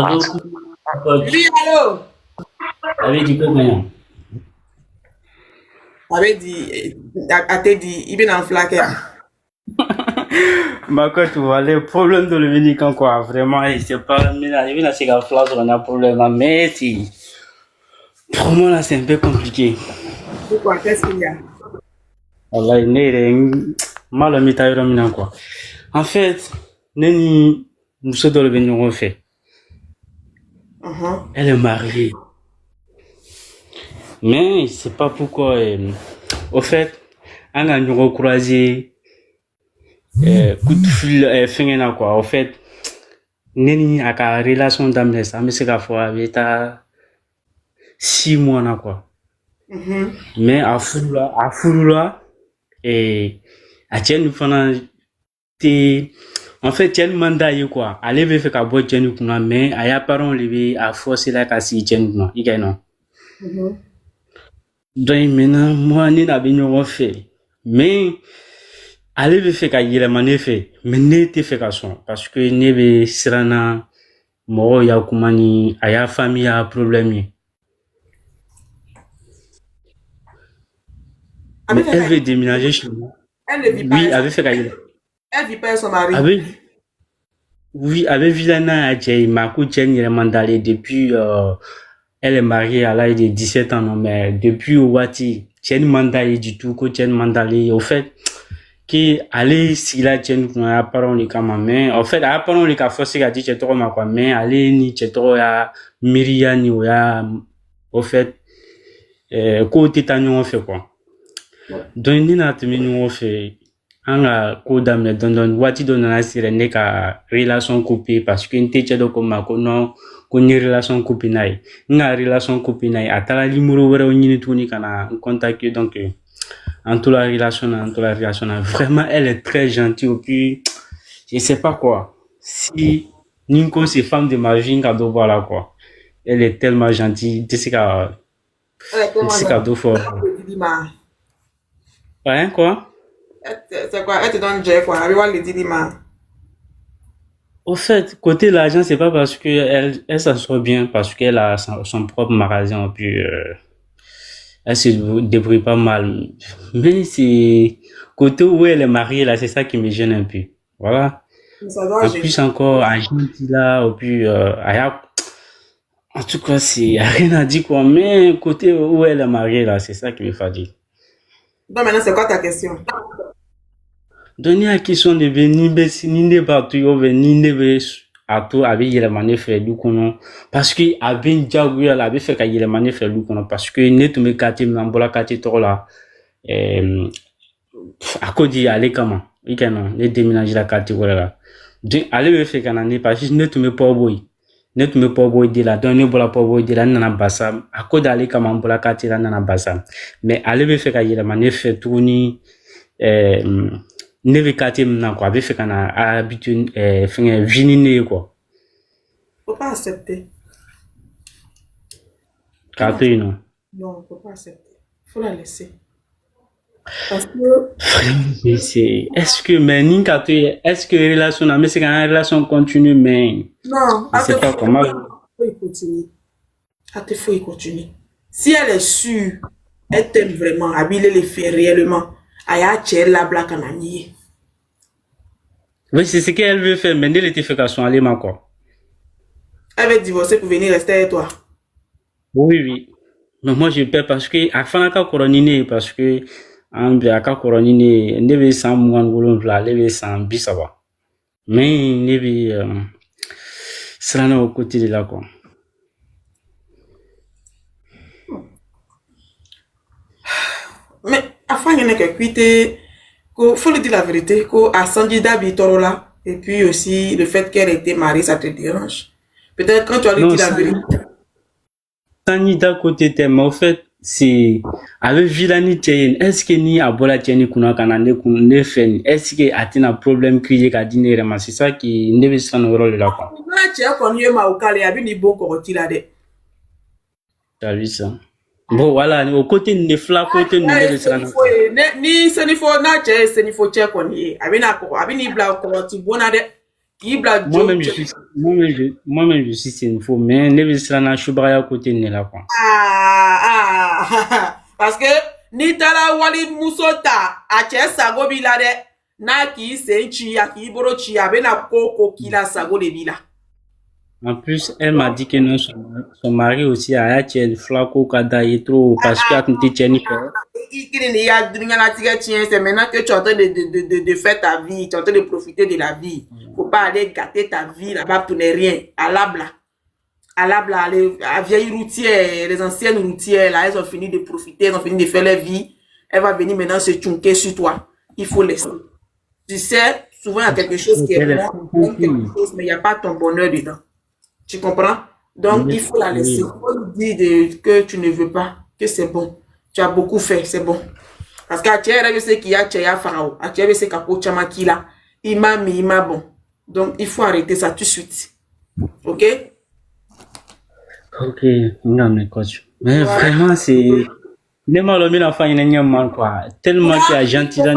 Allô, Oui, coach. allô? Allez, du coup, bien. Avait dit, a te dit, il vient en flaque. Ma coach, voilà, le problème de le médicament, quoi. Vraiment, c'est pas, mais là, il vient de la place, on a un problème, mais si. Pour moi, là, c'est un peu compliqué. Pourquoi? Qu'est-ce qu'il y a? Voilà, il est mal à mi quoi. En fait, Neni, Moussa de le fait. Mhm. Elle est mariée. Mais, je sais pas pourquoi, au fait, on a nous croisé, coup de fil, fin, quoi. Au fait, Neni a ka relation daminɛ sisan an bɛ se k'a fɔ a bɛ taa 6 mois na quoi. Mhm. Mais a furula a cɛ nin fana tɛ en fait cɛ nin man d'a ye quoi. Ale bɛ fɛ ka bɔ cɛ nin kunna mais a y'a parents de bɛ a forcer la ka sigi cɛ nin kunna i ka yen nɔ. Mhm. Donc maintenant moi ni n'a bɛ ɲɔgɔn fɛ mais ale bɛ fɛ ka yɛlɛma ne fɛ mais ne tɛ fɛ ka sɔn parce que ne bɛ siran na mɔgɔw y'a kuma ni a y'a famille y'a problème ye. Avec Mais elle elle, veut déménager chez moi. elle ne vit pas Oui, avec son, avec fait Kayla. elle vit pas avec son mari. Avec, oui, avec Vilana Adjei, Marco Chen Mandalé depuis, elle est mariée à l'âge de 17 ans, non, mais depuis Wati, Chen Mandalé du tout, que Chen Mandalé, au fait, qui allait si la Chen qu'on a parlé les kama, mais, en fait, a parlé les ka forcé à dire Chetoro ma quoi, mais, allez, ni Chetoro ya, Myria ni ya, au fait, côté tanyon fait quoi. Donc ni n'a tɛmɛ ɲɔgɔn fɛ an ka ko daminɛ dɔndɔni waati dɔ nana sera ne ka relation couper parce que n tɛ cɛ dɔ ko ma ko non ko n ye relation couper n'a ye n ka relation couper n'a ye a taara numéro wɛrɛw ɲini tuguni ka na n contacter donc en toute la relation na vraiment elle est très gentille et puis je sais pas quoi si ni n ko c'est femme de ma vie n ka dɔ bɔ a la quoi elle est tellement gentille n tɛ se ka Elle est tellement dɔ fɔ gentille. Didima. ouais quoi. C'est quoi? Elle te donne J quoi? Avec le Didima. Au fait, côté l'argent, c'est pas parce que elle s'en sort bien, parce qu'elle a son propre magasin, puis elle se débrouille pas mal. Mais c'est côté où elle est mariée, là, c'est ça qui me gêne un peu. Voilà. Ça doit En gêner. plus, encore, à gentil là, et puis, en tout cas, c'est y a rien à dire, quoi. Mais côté où elle est mariée, là, c'est ça qui me fatigue. Donc maintenant, c'est quoi ta question? Donc, à qui sont des ni ne partout, ni ne be a to a bɛ yɛlɛma ne fɛ du kɔnɔ parce que a bɛ n diyagoya la a bɛ fɛ ka yɛlɛma ne fɛ du kɔnɔ parce que ne tun bɛ quartier min na n bɔra quartier tɔgɔ la a ko di ale kama i ka na ne déménage la quartier wɛrɛ la donc ale bɛ fɛ ka na ne parce que ne tun bɛ Port-Boy ne tun bɛ Port-Boy de la donc ne bɔra Port-Boy de la n nana Bassa a ko di ale kama n bɔra quartier la n nana Bassa mais ale bɛ fɛ ka yɛlɛma ne fɛ tuguni ne bɛ quartier min na quoi a bɛ fɛ ka na habitude fɛngɛ vie ni ne ye quoi. Faut pas accepter. K'a to yen nɔ. Non, faut pas accepter. Faut la laisser. Parce que, Mais c'est est-ce que mais ni k'a to yen est-ce que relation na n bɛ se ka an relation continue mais non, je sais pas comment. faut y continuer. Faut y continuer. Si elle est sûre, elle t'aime vraiment, habiller les faits réellement. Aya tchel la blague en anier. Oui, c'est ce qu'elle veut faire mais ne l'était fait qu'à son aller ma quoi. Elle veut divorcer pour venir rester avec toi. Oui oui. Mais moi je perds parce que a fana ka kɔrɔ ni ne ye parce que an bɛ a ka kɔrɔ ni ne ye ne bɛ san 27 ale bɛ san 30 mais ne bɛ siran na o côté de la quoi. Mais afin qu'il n'y ait que quitter, faut lui dire la vérité, que à Sandy Dabi là, et puis aussi le fait qu'elle était mariée, ça te dérange. Peut-être quand tu vas lui Non, dire la vérité. Sani da côté thème, mais au fait, c'est avec Villani Tien, est-ce que ni a bola Tien kuna kana ne fait, est-ce que a tina problème crié ka dîner vraiment, c'est ça qui ne veut pas nous rôle là quoi. Là, tu as connu ma au calé, abi ni bon koroti là de. T'as vu ça? Bon voilà, au côté ne fla côté ne veut ça. Ni senifo na che senifo che konye. Abi na ko, abi ni bla koroti bona de. Kibla Joe. Moi-même, je suis sénéfo, mais ne veux pas chubaya côté ne la quoi. Parce que ni tala wali musota a cɛ sago b'i la dɛ n'a k'i sen ci a k'i bolo ci a bɛna ko k'i la sago de b'i la. En plus, elle m'a dit que non, son mari aussi a acheté flaco kada et trop parce que a tenté tcheni quoi. C'est maintenant que tu es en train de faire ta vie, tu es en train de profiter de la vie. Faut pas aller gâter ta vie là-bas pour ne rien. À l'abla, les vieilles routières, les anciennes routières, là, elles ont fini de profiter, elles ont fini de faire leur vie. Elle va venir maintenant se tchunker sur toi. Il faut laisser. Tu sais, souvent il y a quelque chose qui est bon, mais il n'y a pas ton bonheur dedans. Tu comprends? Donc, il faut la laisser. Il faut lui dire que tu ne veux pas, que c'est bon. Tu as beaucoup fait, c'est bon. Parce qu'à tu sais qu'il y a Tchaya Farao, à tu sais qu'il y a Kila, il m'a mis, il m'a bon. Donc, il faut arrêter ça tout de suite. Ok? Ok, non, mais coach. Mais vraiment, c'est. Ne m'a l'homme l'enfant, il n'y a mal quoi. Tellement qu'il a gentil dans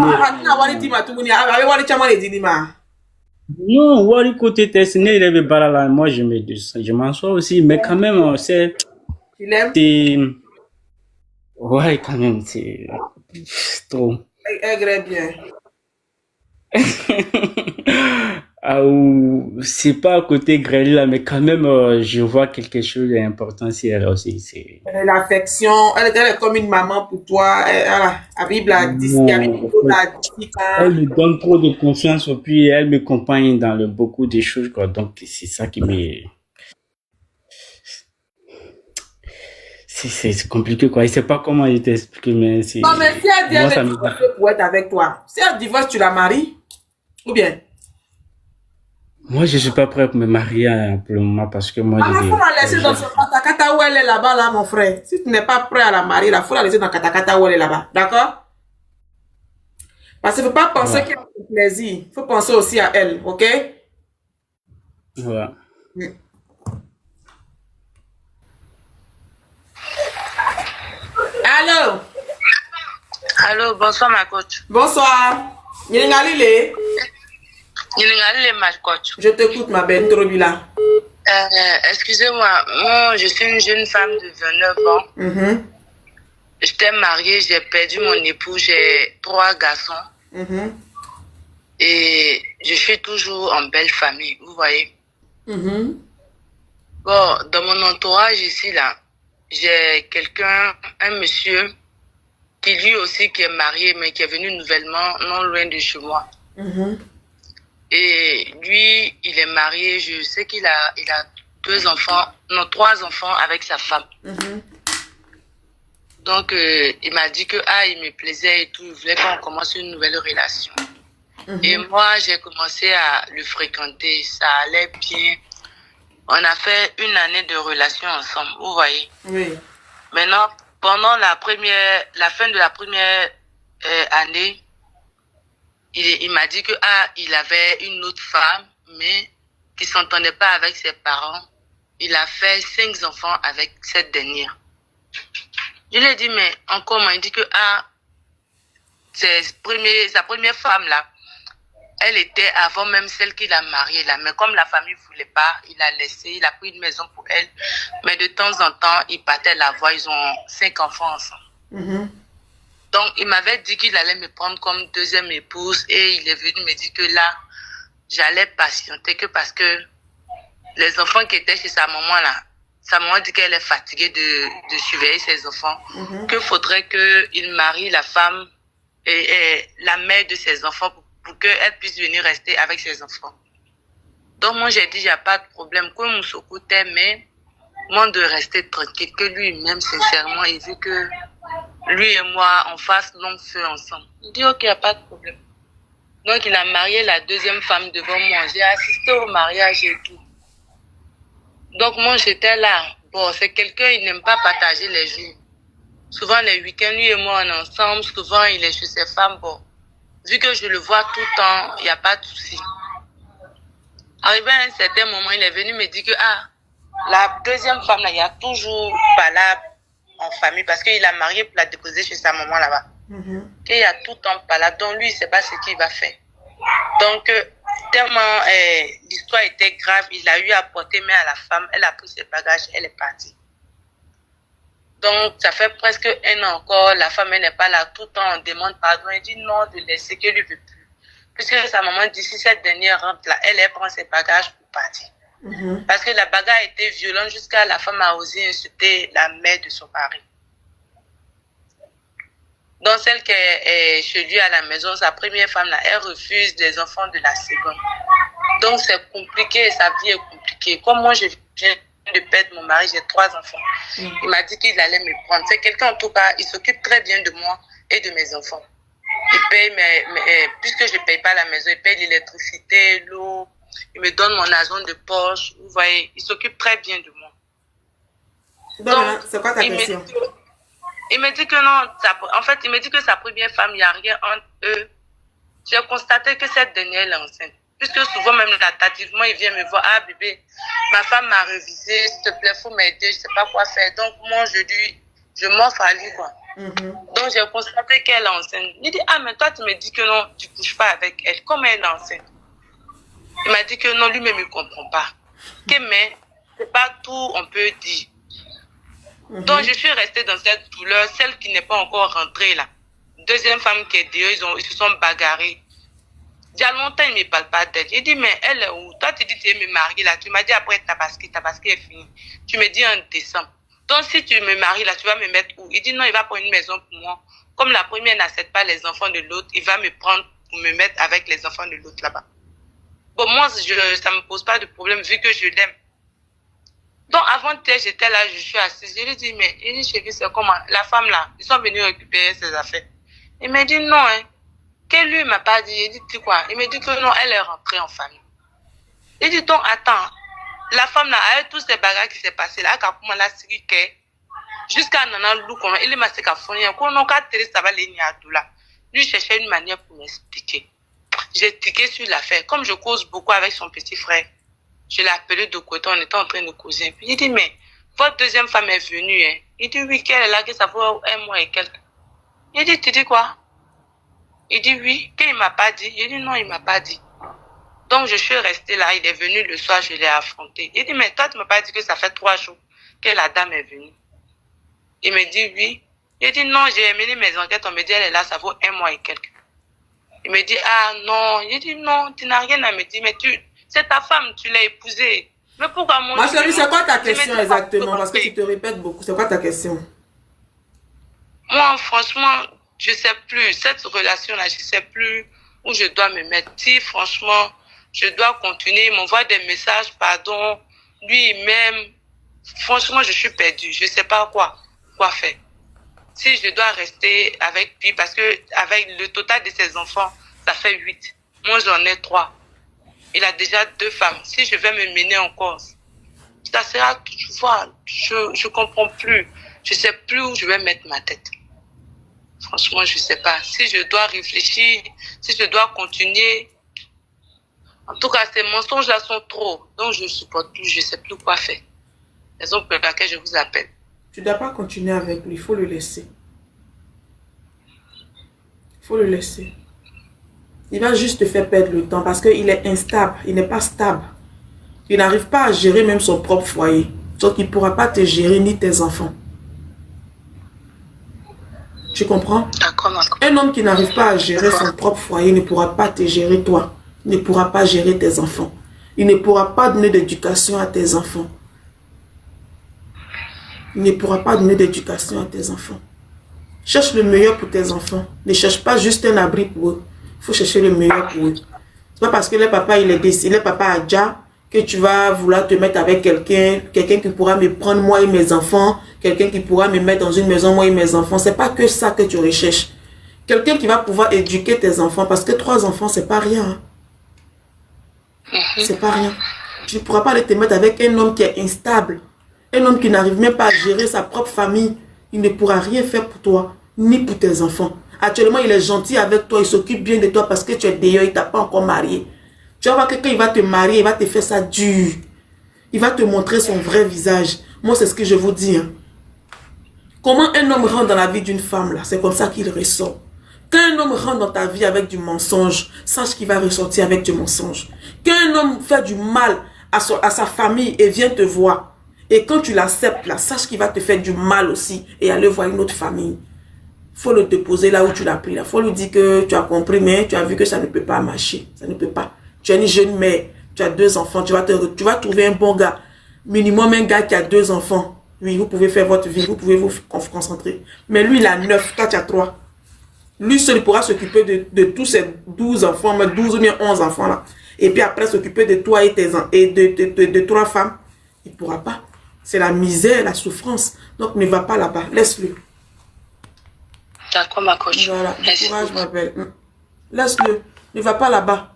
non, Wari côté test, moi je m'en aussi, mais quand même, c'est. Tu l'aimes? Ouais, quand même, c'est trop. Elle bien. C'est pas à côté grêle là, mais quand même, je vois quelque chose d'important si elle aussi. C'est l'affection, elle est comme une maman pour toi. Elle me donne trop de confiance, et puis elle me compagne dans beaucoup de choses, quoi. Donc, c'est ça qui me. C'est compliqué, quoi. Je sais pas comment je t'explique, mais c'est. Non, mais si elle dit elle divorce pour être avec toi, si elle divorce, tu la maries? Ou bien? Moi, je suis pas prêt pour me marier pour le moment parce que moi, il faut la laisser dans son katakata où elle est là-bas, là, mon frère. Si tu n'es pas prêt à la marier, il faut la laisser dans katakata où elle est là-bas. D'accord? Parce qu'il ne faut pas penser qu'elle a du plaisir. Il faut penser aussi à elle, ok? Ouais. Allô? Allô, bonsoir ma coach. Bonsoir. Yélingalile. Yélingalile ma coach. Je t'écoute ma belle Trobila. Excusez-moi, moi je suis une jeune femme de 29 ans. J'étais mariée, j'ai perdu mon époux, j'ai 3 garçons. Et je suis toujours en belle famille, vous voyez. Bon, dans mon entourage ici, là, j'ai quelqu'un, un monsieur, qui lui aussi qui est marié, mais qui est venu nouvellement, non loin de chez moi. Et lui, il est marié, je sais qu'il a 2 enfants, non 3 enfants avec sa femme. Donc, il m'a dit que il me plaisait et tout, il voulait qu'on commence une nouvelle relation. Et moi, j'ai commencé à le fréquenter, ça allait bien. On a fait 1 année de relation ensemble, vous voyez. Oui. Maintenant, pendant la fin de la première année, il m'a dit que il avait une autre femme, mais qui s'entendait pas avec ses parents. Il a fait 5 enfants avec cette dernière. Je lui ai dit, mais comment? Il dit que sa première femme là, elle était avant même celle qu'il a mariée là. Mais comme la famille ne voulait pas, il a laissé, il a pris une maison pour elle. Mais de temps en temps, ils partaient la voir, ils ont 5 enfants ensemble. Donc, il m'avait dit qu'il allait me prendre comme 2e épouse et il est venu me dire que là, j'allais patienter que parce que les enfants qui étaient chez sa maman là, sa maman dit qu'elle est fatiguée de surveiller ses enfants, qu'il faudrait qu'il marie la femme et la mère de ses enfants pour qu'elle puisse venir rester avec ses enfants. Donc, moi, j'ai dit, il n'y a pas de problème. Comme Moussoko t'aime, mais moi, de rester tranquille, que lui-même, sincèrement, il veut que lui et moi, on fasse long feu ensemble. Il dit, ok, il n'y a pas de problème. Donc, il a marié la 2e femme devant moi. J'ai assisté au mariage et tout. Donc, moi, j'étais là. Bon, c'est quelqu'un, il n'aime pas partager les jours. Souvent, les week-ends, lui et moi, on est ensemble. Souvent, il est chez ses femmes. Bon, vu que je le vois tout le temps, il n'y a pas de souci. Arrivé à un certain moment, il est venu me dire que la 2e femme, là, il y a toujours pas là en famille parce qu'il a marié pour la déposer chez sa maman là-bas. Qu'il y a tout le temps pas là. Donc lui, il ne sait pas ce qu'il va faire. Donc tellement l'histoire était grave, il a eu à porter main à la femme, elle a pris ses bagages, elle est partie. Donc, ça fait presque 1 an encore, la femme elle n'est pas là, tout le temps on demande pardon, elle dit non, de laisser, qu'elle lui veut plus. Puisque sa maman dit, si cette dernière rentre là, elle prend ses bagages pour partir. Parce que la bagarre était violente jusqu'à la femme a osé insulter la mère de son mari. Donc, celle qui est chez lui à la maison, sa première femme là, elle refuse les enfants de la seconde. Donc, c'est compliqué, sa vie est compliquée. Comme moi, je viens de perdre mon mari, j'ai 3 enfants. Il m'a dit qu'il allait me prendre. C'est quelqu'un, en tout cas, il s'occupe très bien de moi et de mes enfants. Il paye, puisque je ne paye pas la maison, il paye l'électricité, l'eau, il me donne mon argent de poche. Vous voyez, il s'occupe très bien de moi. Donc, c'est quoi ta question? Il me dit que non, en fait, il me dit que sa première femme, il n'y a rien entre eux. J'ai constaté que cette dernière est enceinte. Puisque souvent, même tardivement, il vient me voir, ah bébé, ma femme m'a révisé, s'il te plaît, faut m'aider, je ne sais pas quoi faire. Donc, moi, je m'offre à lui, quoi. Donc, j'ai constaté qu'elle est enceinte. Il dit, ah, mais toi, tu me dis que non, tu ne couches pas avec elle. Comment elle est enceinte? Il m'a dit que non, lui-même, il ne comprend pas. Que mais, ce n'est pas tout, on peut dire. Donc, je suis restée dans cette douleur, celle qui n'est pas encore rentrée là. Deuxième femme qui est dehors, ils se sont bagarrés. Il y a longtemps, il ne me parle pas d'elle. Il dit, mais elle est où? Toi, tu dis que tu es me marier là. Tu m'as dit après Tabaski est fini. Tu me dis en décembre. Donc, si tu me maries là, tu vas me mettre où? Il dit, non, il va prendre une maison pour moi. Comme la première n'accepte pas les enfants de l'autre, il va me prendre pour me mettre avec les enfants de l'autre là-bas. Bon, moi, ça ne me pose pas de problème vu que je l'aime. Donc, avant-hier, j'étais là, je suis assise. Je lui dis, mais il dit, chérie, c'est comment? La femme là, ils sont venus récupérer ses affaires. Il m'a dit, non, hein. Que lui, il m'a pas dit. Il dit, tu quoi? Il m'a dit que non, elle est rentrée en famille. Il dit, donc, attends. La femme là, avec tous ces bagages qui s'est passé là, comment la série jusqu'à Nana Lou, il m'a dit qu'à fournir, qu'on n'a qu'à télé, ça va les là. Lui cherchait une manière pour m'expliquer. J'ai tiqué sur l'affaire. Comme je cause beaucoup avec son petit frère, je l'ai appelé de côté, on était en train de causer. Puis il dit, mais votre deuxième femme est venue, hein. Il dit, oui, qu'elle est là, que ça fait 1 mois et quelques. Il dit, tu dis quoi? Il dit, oui, qu'il ne m'a pas dit. Il dit, non, il ne m'a pas dit. Donc, je suis restée là, il est venu le soir, je l'ai affronté. Il dit, mais toi, tu ne m'as pas dit que ça fait 3 jours que la dame est venue. Il me dit, oui. Il dit, non, j'ai mené mes enquêtes, on me dit, elle est là, ça vaut 1 mois et quelques. Il me dit, ah non. Il dit, non, tu n'as rien à me dire, mais c'est ta femme, tu l'as épousée. Mais pourquoi mon... Ma chérie, c'est quoi ta question exactement? Parce que tu te répètes beaucoup. C'est quoi ta question? Moi, franchement, je ne sais plus. Cette relation-là, je ne sais plus où je dois me mettre. Si, franchement, je dois continuer. Il m'envoie des messages, pardon. Lui, il m'aime. Franchement, je suis perdue. Je ne sais pas quoi faire. Si je dois rester avec lui, parce que avec le total de ses enfants, ça fait 8. Moi, j'en ai 3. Il a déjà 2 femmes. Si je vais me mener encore, ça sera, tu vois, je comprends plus. Je sais plus où je vais mettre ma tête. Franchement, je sais pas. Si je dois réfléchir, si je dois continuer. En tout cas, ces mensonges-là sont trop. Donc, je ne supporte plus, je ne sais plus quoi faire. Raison pour laquelle je vous appelle. Tu ne dois pas continuer avec lui, il faut le laisser. Il faut le laisser. Il va juste te faire perdre le temps parce qu'il est instable, il n'est pas stable. Il n'arrive pas à gérer même son propre foyer. Donc il ne pourra pas te gérer ni tes enfants. Tu comprends? D'accord. Un homme qui n'arrive pas à gérer son propre foyer ne pourra pas te gérer toi. Il ne pourra pas gérer tes enfants. Il ne pourra pas donner d'éducation à tes enfants. Il ne pourra pas donner d'éducation à tes enfants. Cherche le meilleur pour tes enfants. Ne cherche pas juste un abri pour eux. Il faut chercher le meilleur pour eux. C'est pas parce que le papa il est décédé, le papa a déjà, que tu vas vouloir te mettre avec quelqu'un qui pourra me prendre moi et mes enfants, quelqu'un qui pourra me mettre dans une maison moi et mes enfants. C'est pas que ça que tu recherches. Quelqu'un qui va pouvoir éduquer tes enfants, parce que 3 enfants c'est pas rien. C'est pas rien. Tu ne pourras pas aller te mettre avec un homme qui est instable, un homme qui n'arrive même pas à gérer sa propre famille. Il ne pourra rien faire pour toi, ni pour tes enfants. Actuellement, il est gentil avec toi, il s'occupe bien de toi parce que tu es dehors, il ne t'a pas encore marié. Tu vas voir que quand il va te marier, il va te faire ça dur. Il va te montrer son vrai visage. Moi, c'est ce que je vous dis. Hein. Comment un homme rentre dans la vie d'une femme, là, c'est comme ça qu'il ressort. Quand un homme rentre dans ta vie avec du mensonge, sache qu'il va ressortir avec du mensonge. Quand un homme fait du mal à sa famille et vient te voir, et quand tu l'acceptes là, sache qu'il va te faire du mal aussi et aller voir une autre famille. Faut le déposer là où tu l'as pris. Il faut lui dire que tu as compris, mais tu as vu que ça ne peut pas marcher. Ça ne peut pas. Tu es une jeune mère, tu as 2 enfants, tu vas trouver un bon gars. Minimum un gars qui a 2 enfants. Oui, vous pouvez faire votre vie, vous pouvez vous concentrer. Mais lui, il a 9, toi tu as 3. Lui seul pourra s'occuper de tous ces 12 enfants, mais 12 ou bien 11 enfants là. Et puis après s'occuper de toi et de 3 femmes. Il ne pourra pas. C'est la misère, la souffrance. Donc ne va pas là-bas, laisse-le. D'accord, ma coach. Voilà, courage, ma belle. Laisse-le, ne va pas là-bas.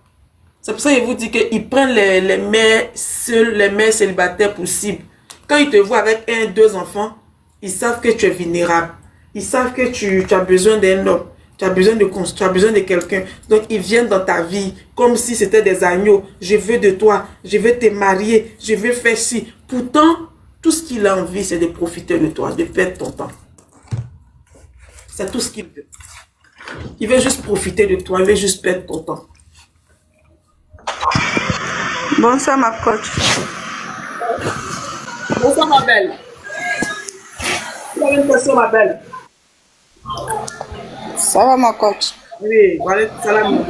C'est pour ça qu'il vous dit qu'ils prennent les mères seules, les mères célibataires possibles. Quand ils te voient avec 1, 2 enfants, ils savent que tu es vulnérable. Ils savent que tu as besoin d'un homme. Tu as besoin de quelqu'un. Donc, ils viennent dans ta vie comme si c'était des agneaux. Je veux de toi. Je veux te marier. Je veux faire ci. Pourtant, tout ce qu'il a envie, c'est de profiter de toi, de perdre ton temps. C'est tout ce qu'il veut. Il veut juste profiter de toi. Il veut juste perdre ton temps. Bonsoir, ma coach. Bonsoir, ma belle. Tu as une question, ma belle? Ça va, ma coach? Oui, voilà, salam.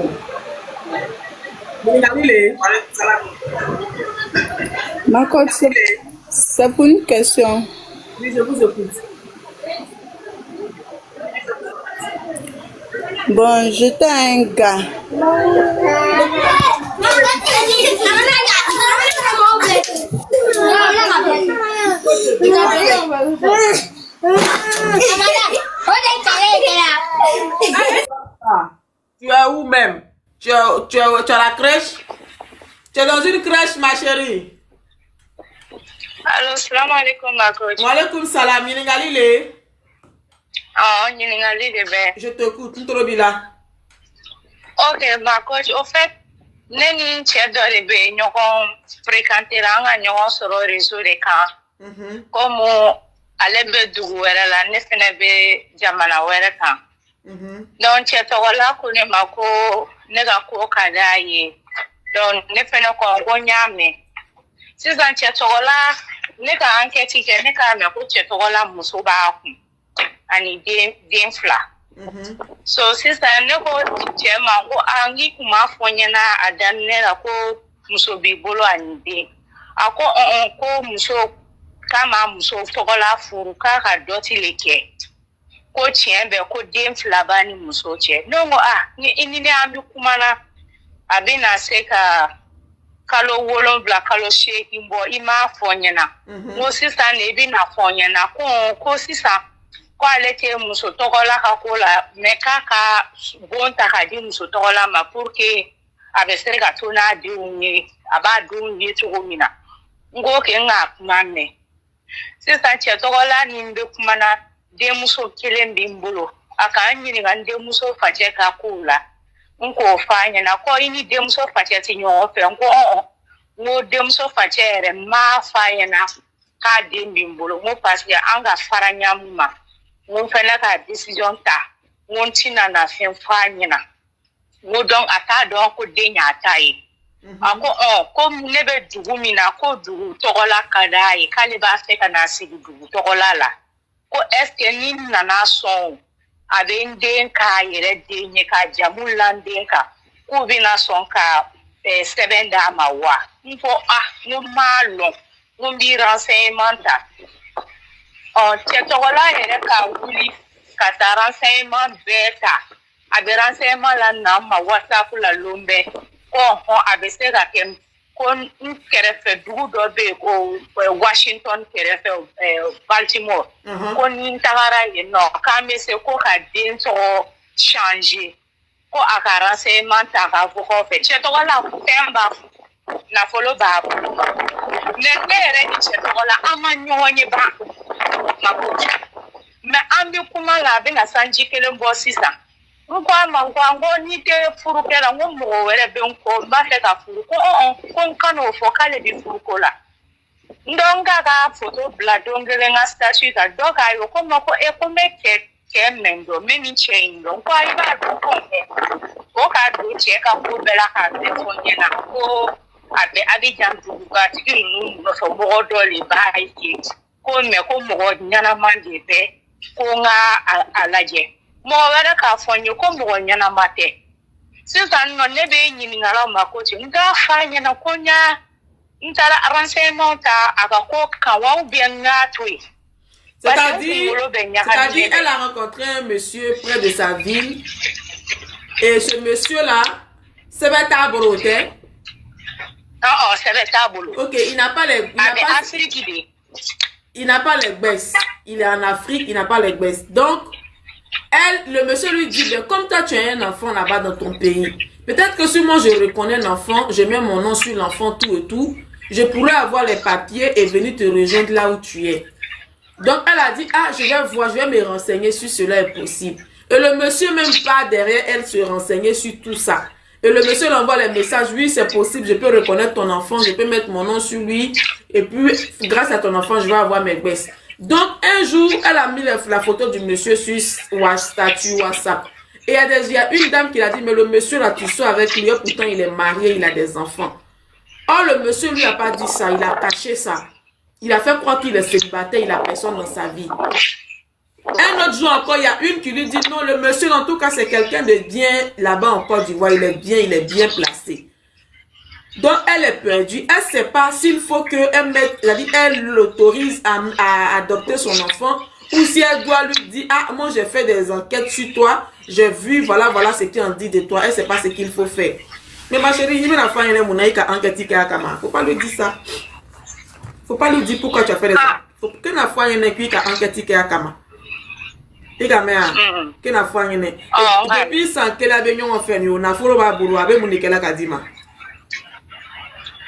Ma coach, c'est pour une question. Oui, je vous écoute. Bon, j'étais un gars. Ah, tu es où même? Tu as la crèche? Tu es dans une crèche, ma chérie? Allô, salam alaikum, ma coach. Wa alaikum salam, Yiningalile. Ah, on y est. Je t'écoute, Ntorobila. Ok, ma coach, au fait, neni tchèdore be nyokon fréquenter nga nyokon soro réseau de kan. Comme alebe dugu wɛrɛ la, ne fɛnɛ be jamana wɛrɛ kan. Donc cɛ tɔgɔla ko ne ma ko ne ka ko ka d'a ye. Donc ne fɛnɛ kɔn ko n y'a mɛn. Sisan cɛ tɔgɔla ne ka enquête kɛ ne k'a mɛn ko cɛ tɔgɔla muso b'a kun ani den 2. So sisan ne ko cɛ ma ko n k'i kun m'a fɔ n ɲɛna a daminɛ la ko muso b'i bolo ani den. A ko ko muso k'a ma muso tɔgɔla furu k'a ka dɔti le kɛ. Ko tiɲɛ bɛ ko den 2 b'a ni muso cɛ. Ne ko ni i ni ne an bɛ kuma na a bɛ na se ka kalo 7 kalo 8 bɔ i m'a fɔ n ɲɛna. N ko sisan de i bɛ na fɔ n ɲɛna ko sisan ko ale tɛ muso tɔgɔla ka ko la mais k'a ka bon ta ka di muso tɔgɔla ma pour que a bɛ se ka to n'a denw ye a b'a denw ye cogo min na. N ko kɛ n k'a kuma mɛn. Sisan cɛ tɔgɔla ni n bɛ kuma na denmuso kelen bɛ n bolo a k'an ɲininka n denmuso facɛ ka kow la n k'o f'a ɲɛna ko i ni denmuso facɛ tɛ ɲɔgɔn fɛ n ko n ko denmuso facɛ yɛrɛ n m'a f'a ɲɛna k'a den bɛ n bolo n ko parce que an ka fara ɲamu ma n ko n fɛnɛ ka décision ta n ko n tɛna na fɛn f'a ɲɛna n ko donc a t'a dɔn ko den y'a ta ye. A ko ko ne bɛ dugu min na ko dugu tɔgɔla ka d'a ye k'ale b'a fɛ ka na sigi dugu tɔgɔla la. Ko est-ce que ni nana sɔn a bɛ n den k'a yɛrɛ den ye ka jamu la n den kan k'u bɛna sɔn ka sɛbɛn d'a ma wa? N ko n ko m'a lɔn n ko n b'i renseignement ta. Cɛ tɔgɔla yɛrɛ ka wuli ka taa renseignement bɛɛ ta a bɛ renseignement la na n ma WhatsApp la lon bɛɛ ko a bɛ se ka kɛ ko n kɛrɛfɛ dugu dɔ bɛ yen ko Washington kɛrɛfɛ Baltimore ko ni n tagara yen nɔ k'an bɛ se ko ka den tɔgɔ changer ko a ka renseignement ta k'a fɔ kɔfɛ cɛ tɔgɔla fɛn b'a nafolo b'a bolo mais ne yɛrɛ ni cɛ tɔgɔla an ma ɲɔgɔn ye ban ma ko mais an bɛ kuma la a bɛna sanji 1 bɔ sisan. N ko a ma n ko n'i tɛ furukɛla n ko mɔgɔ wɛrɛ bɛ n kɔ n b'a fɛ ka furu ko n kan'o fɔ k'ale bɛ furuko la. N dɔn n k'a ka photo bila don kelen n ka statut kan dɔ k'a ye ko n ma ko ko n bɛ cɛ mendo meni chendo kwa iba ko ka do che ka ko bela ka te fonye na ko abe Abidjan duga ti no so mo do le bai ki ko me ko mo nyana mande be ko nga alaje mo wala ka fonye ko mo nyana mate sisan no ne be nyini ngala ma ko ti nga fanya na ko nya ntara renseignement ta aka ko ka wa bien nga tui. C'est-à-dire, elle a rencontré un monsieur près de sa ville. Et ce monsieur-là, c'est Betabolo, ok? Non, c'est Betabolo. Ok, il n'a pas les... Il n'a pas les baisses. Il est en Afrique, il n'a pas les baisses. Donc, le monsieur lui dit, comme toi, tu as un enfant là-bas dans ton pays, peut-être que si moi je reconnais un enfant, je mets mon nom sur l'enfant, tout et tout, je pourrais avoir les papiers et venir te rejoindre là où tu es. Donc, elle a dit, je vais voir, je vais me renseigner si cela est possible. Et le monsieur même pas derrière elle se renseigner sur tout ça. Et le monsieur lui envoie les messages, oui, c'est possible, je peux reconnaître ton enfant, je peux mettre mon nom sur lui. Et puis, grâce à ton enfant, je vais avoir mes baisses. Donc, un jour, elle a mis la photo du monsieur sur statut WhatsApp. Et il y a une dame qui a dit, mais le monsieur là, tu sors avec lui, pourtant il est marié, il a des enfants. Or, le monsieur lui a pas dit ça, il a caché ça. Il a fait croire qu'il est célibataire, il a personne dans sa vie. Un autre jour encore, il y a une qui lui dit, non, le monsieur, en tout cas, c'est quelqu'un de bien là-bas en Côte d'Ivoire, il est bien placé. Donc, elle est perdue. Elle ne sait pas s'il faut qu'elle mette, elle l'autorise à adopter son enfant, ou si elle doit lui dire, moi j'ai fait des enquêtes sur toi, j'ai vu, voilà ce qu'il en dit de toi, elle ne sait pas ce qu'il faut faire. Mais ma chérie, il va faire une enquête à Kama. Faut pas lui dire ça. Faut pas lui dire pourquoi tu as fait des enquêtes. Faut que la fois une enquête à Kama. Et quand même, que la fois une. Depuis ça, qu'elle a bien en fait, on a fait le boulot avec mon Nicolas Kadima.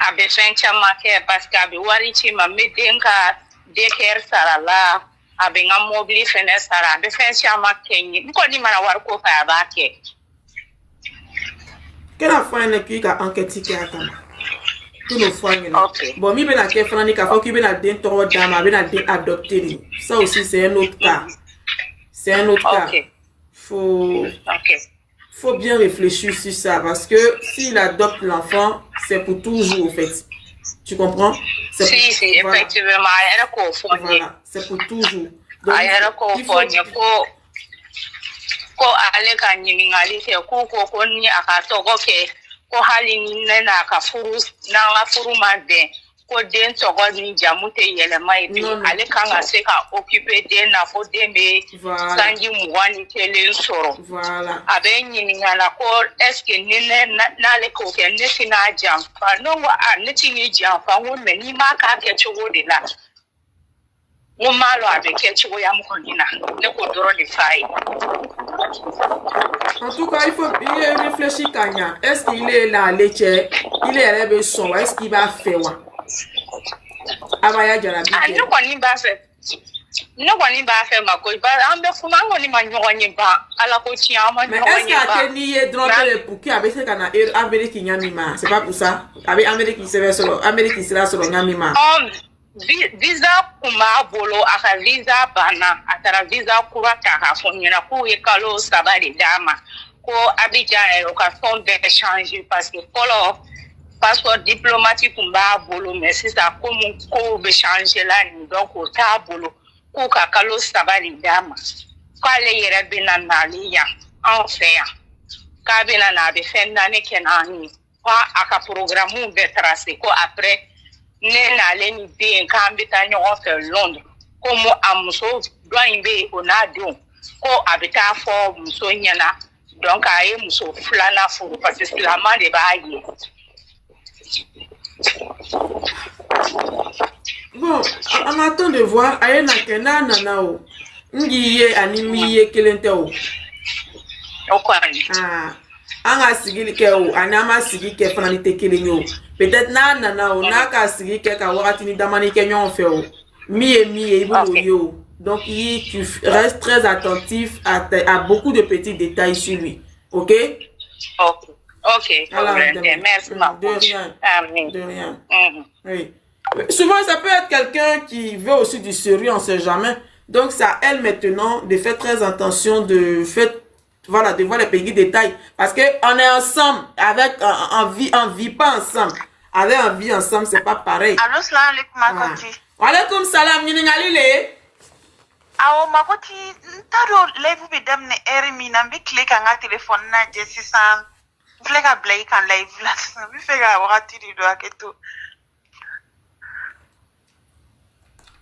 Abe fenchama ke parce que abe warichi ma medenka deker sarala abe nga mobili fene sara abe fenchama kenyi nko ni mana war ko fa ba ke. Quelle fois une qui a enquêté qui a comme tout le fois bon mi bena ke frani ka faut qui bena den toro dama bena den adopter ça aussi c'est un autre cas cas faut bien réfléchir sur ça parce que s'il adopte l'enfant c'est pour toujours en fait tu comprends c'est effectivement voilà c'est pour toujours donc il faut ko ale ka nyimingali ke ko ni aka togo ke ko hali ni na ka furu na nga furu mande ko den togo ni jamute yele mai bi ale ka nga se ka occuper den na fo dembe sanji muwani tele soro voilà abe nyimingala ko eske ni na le ko ke ne sina jam fa no wa ne tingi jam fa wo me ni ma ka ke chugo de la wo malo abe ke chugo ya mkonina ne ko doro ni fai. En tout cas, il faut bien réfléchir, Kanya. Est-ce qu'il est là, il est à l'élection, est-ce qu'il va faire quoi? Abaya Jarabi. Non, on n'y va faire ma couille. On va faire ma couille, on n'y va à la couille. Mais est-ce qu'il y a Kenny droit pour qui avec ce qu'on a Amérique qui Nyamima? C'est pas pour ça. Avec Amérique qui sera sur Nyamima. Visa kuma bolo aka visa bana atara visa kurata ka fonyina ku yekalo sabari dama ko Abidjan occasion d'échanger parce que polo passeport diplomatique kumba bolo mais c'est ça comme ko be changer là ni donc au tabolo ko ka kalo sabari dama kale yere binana liya en fait ka binana be fenda ne kenani ko aka programme be tracé ko après ne na le ni be kan bita nyon fe Londres comme amuso doin be onado ko abita fo muso nyana donc aye muso flana fo parce que la man de baye. Bon, on attend de voir aye na kena nanao ngiye animiye kelente o okwani anga sigili ke o anama sigi ke fanani tekelenyo peut-être na o na ka sigi ke ka wakati ni damani ke nyon fe o mi ibu yo donc tu restes très attentif à beaucoup de petits détails sur lui. OK? OK. Merci de rien. Oui. Souvent ça peut être quelqu'un qui veut aussi du sérieux, on sait jamais. Donc, c'est à elle maintenant de faire très attention, de faire, voilà, de voir les petits détails. Parce qu'on est ensemble, avec, en vie pas ensemble. Avec en vie ensemble, c'est pas pareil. Allô, salam alaikum, Makoti. Wa alaikum salam, Niningalile. Awo, Makoti, taro live be damne eri mina bi click anga téléphone na jesi sam. Flega blake kan live la. Bi fega wakati di do aketo.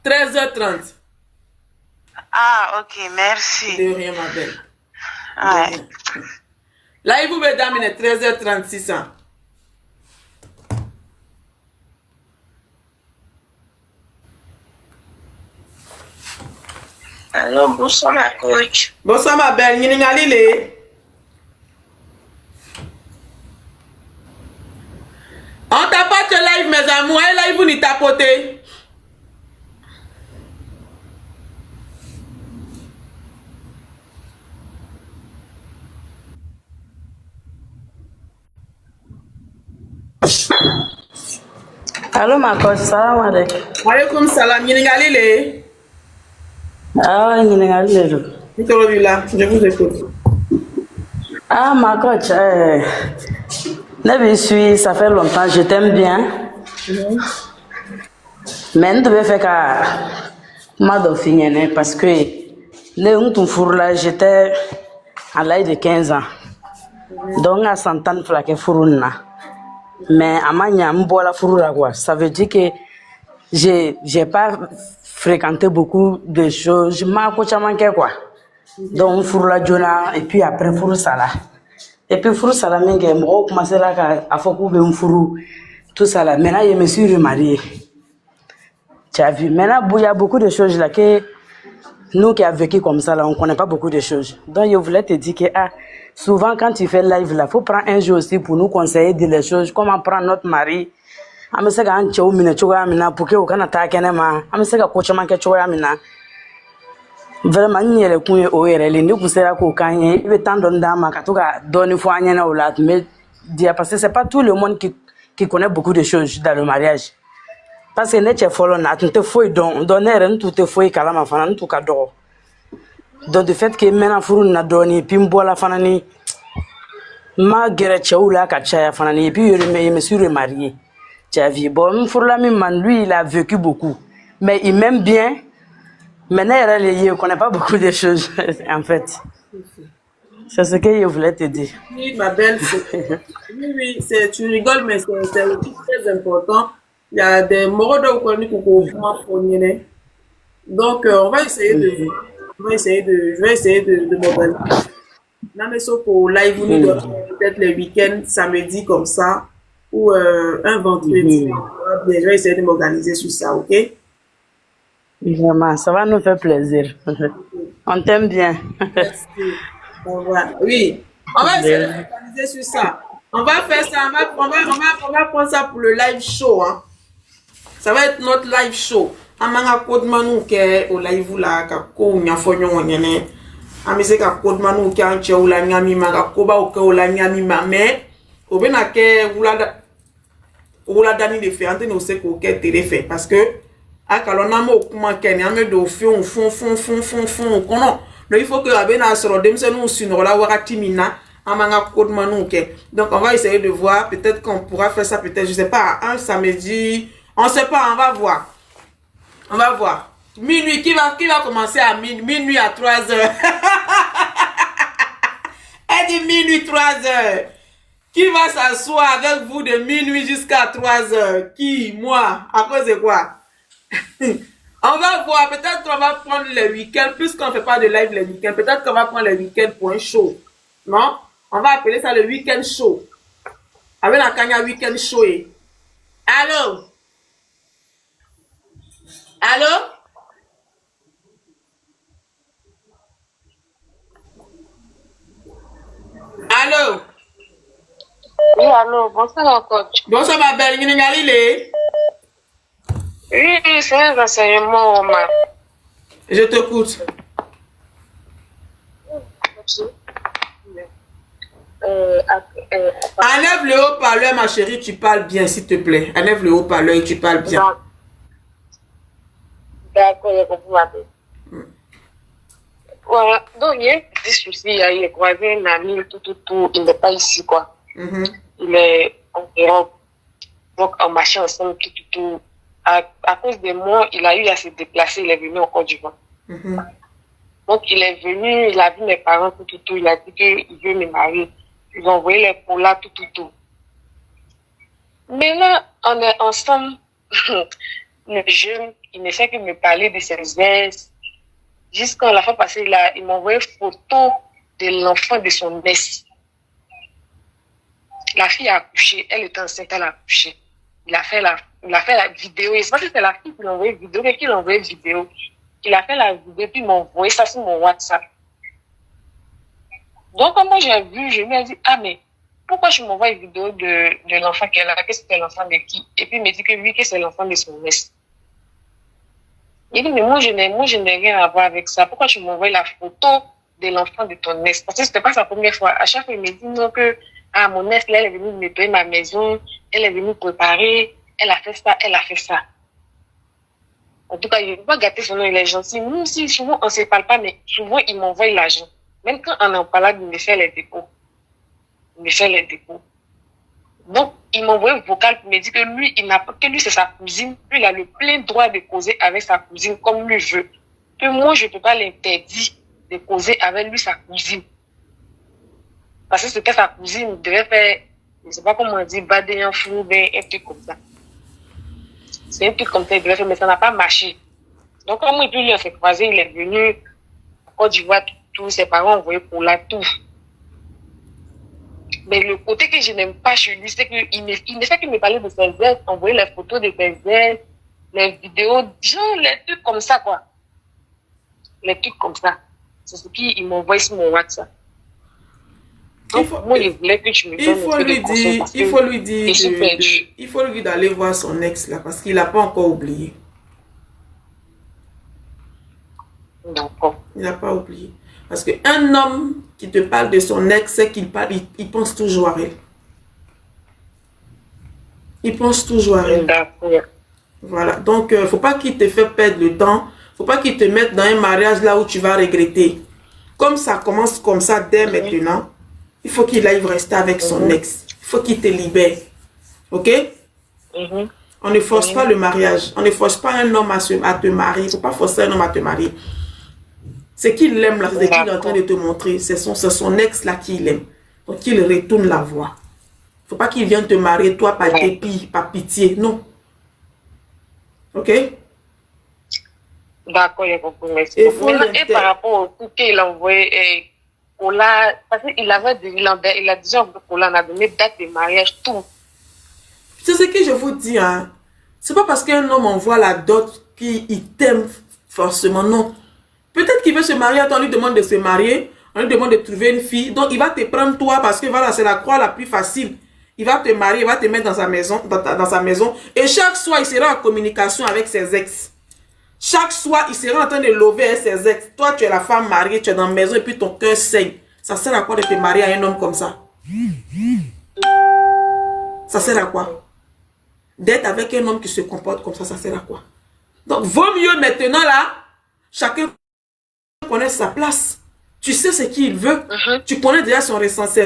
13h30. Ah, ok, merci. De rien, ma belle. Ouais. Là, il vous met dans 13h36. Hein. Allô, bonsoir, ma coach. Bonsoir, ma belle. Niningalile. On tapote live, mes amours. Et live, vous n'y tapotez. Allô, ma coach, salam alaikum. Walaikum salam. Niningalile. Ah ouais, Niningalile. Je vous écoute. Ah, ma coach, ça fait longtemps, je t'aime bien. Mais nous devons faire qu'à ma fille, parce que là, j'étais à l'âge de 15 ans. Donc, à 100 ans, il faut que mais à Mania, ça veut dire que j'ai pas fréquenté beaucoup de choses. Je m'ai manqué quoi. Donc, Furla Jona, et puis après Furu Sala. Et puis Furu Sala, je commencé à faire tout ça là. Maintenant, je me suis remariée. Tu as vu. Maintenant, il y a beaucoup de choses là que nous qui avons vécu comme ça là, on ne connaît pas beaucoup de choses. Donc, je voulais te dire que souvent quand tu fais live là, il faut prendre un jour aussi pour nous conseiller des choses, comment prendre notre mari. Je sais que tu as un pour que tu aies un taquet. Je sais que tu as un vraiment ni yɛrɛ kun ye o yɛrɛ le ne kun sera k'o k'an ye I bɛ temps dɔɔni d'an ma ka to ka dɔɔni fɔ an ɲɛna o la tun bɛ diya parce que c'est pas tout le monde qui connaît beaucoup de choses dans le mariage parce que ne cɛ fɔlɔ na a tun tɛ foyi dɔn donc ne yɛrɛ n tun tɛ foyi kalama fana n tun ka dɔgɔ donc de fait que n mɛnna furu nin na dɔɔni puis n bɔla fana ni n ma gɛrɛ cɛw la ka caya fana ni et puis je me suis remariée tu as vu bon n furula min ma lui il a vécu beaucoup mais il m'aime bien. Mais je ne connais pas beaucoup de choses, en fait. C'est ce que je voulais te dire. Oui, ma belle, oui, tu rigoles, mais c'est aussi très important. Il y a des moraux de connaître. Donc, on va essayer de... Je vais essayer de m'organiser. Non, mais sauf pour live, peut-être le week-end, samedi, comme ça, ou un vendredi. Je vais essayer de m'organiser sur ça, ok? Vraiment, ça va nous faire plaisir. On t'aime bien. Merci. Oui, on va essayer de s'organiser sur ça. On va faire ça, on va prendre ça pour le live show. Hein. Ça va être notre live show. Amanga code manu ke o live la ka ko nya fonyo nyene. Amise ka code manu ke anche o la nyami ma ka ko ba o ke o la nyami ma me o be na ke wula dani de fait antene o se ko ke tere fait parce que akalona mo kuma keni ame do fon kono donc il faut que abena soro demse nous sunoro la wakati mina amanga code manouke donc on va essayer de voir peut-être qu'on pourra faire ça peut-être je sais pas un samedi on sait pas on va voir minuit qui va commencer à minuit à 3h elle dit minuit 3h qui va s'asseoir avec vous de minuit jusqu'à 3h qui moi à cause de quoi on va voir, peut-être qu'on va prendre le week-end, puisqu'on ne fait pas de live le week-end, peut-être qu'on va prendre le week-end pour un show. Non? On va appeler ça le week-end show. Avec la Kanya week-end show. Allô? Allô? Allô? Oui, allô, bonsoir, mon coach. Bonsoir, ma belle, Niningalile. Oui, c'est un renseignement, ma. Je t'écoute. Enlève le haut-parleur, ma chérie, tu parles bien, s'il te plaît. Enlève le haut-parleur et tu parles bien. D'accord, je comprends. quoi. Donc, il y a un petit souci. Il a croisé un ami, tout. Il n'est pas ici, quoi. Il est en Europe. Donc, on marchait ensemble, tout. À cause de moi, il a eu à se déplacer. Il est venu en Côte d'Ivoire. Donc, il est venu, il a vu mes parents, tout. Il a dit qu'il veut me marier. Ils ont envoyé les colas, tout. Maintenant, on est ensemble. Le jeune, il ne fait que me parler de ses ex. Jusqu'à la fois passée, il m'a envoyé une photo de l'enfant de son ex. La fille a accouché, elle était enceinte, elle a accouché. Il a fait la vidéo. Je ne sais pas si c'est la fille qui l'a envoyé vidéo, mais qui l'a envoyé vidéo. Il a fait la vidéo, puis il m'a envoyé ça sur mon WhatsApp. Donc, quand moi j'ai vu, je me dis, ah, mais pourquoi je m'envoie une vidéo de l'enfant qu'elle a? Qu'est-ce que c'est l'enfant de qui? Et puis il me dit que oui, que c'est l'enfant de son ex. Il dit, mais moi je n'ai rien à voir avec ça. Pourquoi tu m'envoies la photo de l'enfant de ton ex? Parce que c'était pas sa première fois. À chaque fois, il me dit non que, ah, mon ex, là, elle est venue nettoyer ma maison, elle est venue préparer, elle a fait ça. En tout cas, il ne veut pas gâter son nom, il est gentil. Nous aussi, souvent, on ne se parle pas, mais souvent, il m'envoie l'argent. Même quand on en parle, il me fait les dépôts. Donc, il m'envoie un vocal pour me dire que lui, c'est sa cousine. Lui, il a le plein droit de causer avec sa cousine comme lui veut. Que moi, je ne peux pas l'interdire de causer avec lui, sa cousine. Parce que c'était sa cousine, il devait faire, je ne sais pas comment on dit, bader un fou, un truc comme ça. C'est un truc comme ça, il devait faire, mais ça n'a pas marché. Donc, comme il lui, on s'est croisé, il est venu à Côte d'Ivoire, tous ses parents ont envoyé pour la tout. Mais le côté que je n'aime pas chez lui, c'est qu'il ne fait que me parler de ses ex, envoyer les photos de ses ex, les vidéos, genre les trucs comme ça, quoi. Les trucs comme ça. C'est ce qu'il m'envoie sur mon WhatsApp. Donc, moi, je voulais que tu me donnes un peu de conseils. Il faut lui dire d'aller voir son ex, là, parce qu'il n'a pas encore oublié. D'accord. Il n'a pas oublié. Parce qu'un homme qui te parle de son ex, c'est qu'il il pense toujours à elle. Il pense toujours à elle. D'accord. Voilà. Donc, il ne faut pas qu'il te fait perdre le temps. Il ne faut pas qu'il te mette dans un mariage là où tu vas regretter. Comme ça commence comme ça dès maintenant, il faut qu'il aille rester avec son ex. Il faut qu'il te libère. Ok? On ne force pas le mariage. On ne force pas un homme à te marier. Il ne faut pas forcer un homme à te marier. C'est qu'il aime là, c'est ce qu'il est en train de te montrer. C'est son ex là qu'il aime. Donc il retourne la voir. Il ne faut pas qu'il vienne te marier, toi, par dépit, par pitié. Non. Ok? D'accord, il y a compris. Merci. Et par rapport au coup qu'il a envoyé, parce qu'il a déjà envoyé Kola, on a donné date de mariage, tout. C'est ce que je vous dis, hein. C'est pas parce qu'un homme envoie la dot qu'il t'aime forcément, non. Peut-être qu'il veut se marier, on lui demande de se marier, on lui demande de trouver une fille. Donc, il va te prendre toi parce que voilà, c'est la croix la plus facile. Il va te marier, il va te mettre dans sa maison, dans sa maison. Et chaque soir, il sera en communication avec ses ex. Chaque soir, il sera en train de lever avec ses ex. Toi, tu es la femme mariée, tu es dans la maison et puis ton cœur saigne. Ça sert à quoi de te marier à un homme comme ça? Ça sert à quoi? D'être avec un homme qui se comporte comme ça sert à quoi? Donc, vaut mieux maintenant là, chacun connaît sa place. Tu sais ce qu'il veut. Tu connais déjà son ressenti.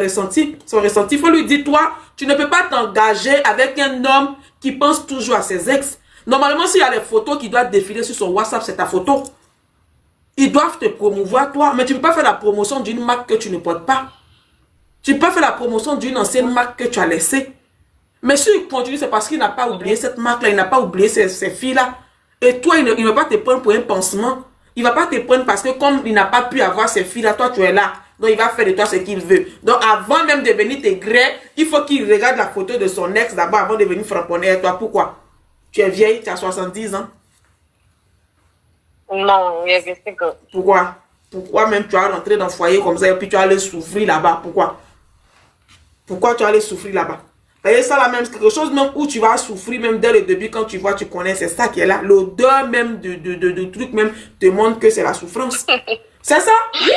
Il faut lui dire, toi, tu ne peux pas t'engager avec un homme qui pense toujours à ses ex. Normalement, s'il y a les photos qui doivent défiler sur son WhatsApp, c'est ta photo. Ils doivent te promouvoir, toi. Mais tu ne peux pas faire la promotion d'une marque que tu ne portes pas. Tu peux pas faire la promotion d'une ancienne marque que tu as laissée. Mais s'il continue, c'est parce qu'il n'a pas oublié cette marque-là. Il n'a pas oublié ces filles-là. Et toi, il ne va pas te prendre pour un pansement. Il ne va pas te prendre parce que comme il n'a pas pu avoir ces filles-là, toi, tu es là. Donc, il va faire de toi ce qu'il veut. Donc, avant même de venir te griller, il faut qu'il regarde la photo de son ex d'abord avant de venir frapponner à toi. Pourquoi? Tu es vieille, tu as 70 ans. Non, il y a que... Pourquoi? Pourquoi même tu vas rentrer dans le foyer comme ça et puis tu vas aller souffrir là-bas? Pourquoi? Pourquoi tu vas aller souffrir là-bas? Et ça, là même, quelque chose même où tu vas souffrir même dès le début quand tu vois, tu connais, c'est ça qui est là. L'odeur même de truc même te montre que c'est la souffrance. C'est ça? Oui.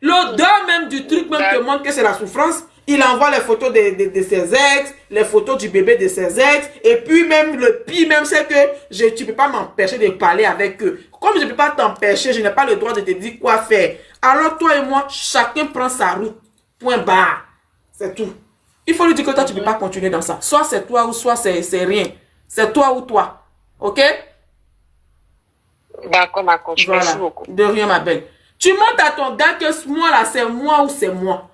L'odeur même du truc même te montre que c'est la souffrance. Il envoie les photos de ses ex, les photos du bébé de ses ex. Et puis même, le pire même, c'est que tu ne peux pas m'empêcher de parler avec eux. Comme je ne peux pas t'empêcher, je n'ai pas le droit de te dire quoi faire. Alors toi et moi, chacun prend sa route. Point barre. C'est tout. Il faut lui dire que toi, tu ne peux pas continuer dans ça. Soit c'est toi ou soit c'est rien. C'est toi ou toi. Ok? D'accord, ma coach. Voilà. Merci beaucoup. De rien, ma belle. Tu montres à ton gars que moi là, c'est moi ou c'est moi.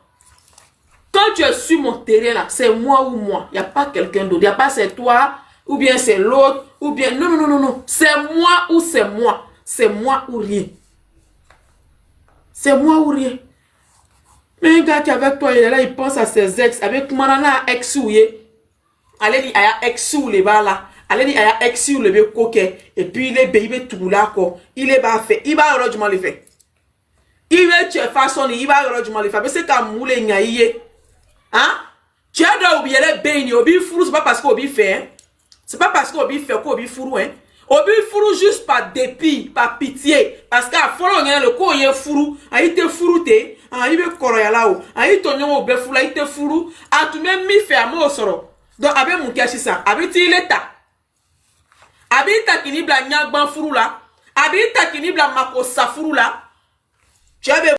Quand tu es sur mon terrain là, c'est moi ou moi. Il n'y a pas quelqu'un d'autre. Il n'y a pas c'est toi, ou bien c'est l'autre, ou bien... Non, non, non, non, non. C'est moi ou c'est moi. C'est moi ou rien. C'est moi ou rien. Mais un gars qui est avec toi, il est là, il pense à ses ex. Avec moi là, ex ou yé. Allez, il y a ex ou les bas là. Allez, il y a ex ou le coquet. Et puis il est bébé tout là, quoi. Il est pas fait. Il va heureusement le faire. Il va te façon, il va heureusement le faire. Mais c'est comme moule ngaïe. Hein? Tu as droit oublier les bains, obi fourou, c'est pas parce qu'obi fait, hein? C'est pas parce qu'obi fait qu'obi fourou, hein? Obi fourou juste par dépit, par pitié. Parce qu'à fond, on a le coup, il est fourou, il te fourouté, il veut corroyer là-haut, il te n'y a pas fourou, il te fourou, à tout même mi fait à moi au soro. Donc, avec mon cachi ça, avec il est ta. Avec ta qui bla nyagban fourou là, avec ta qui bla mako sa fourou là, tu avais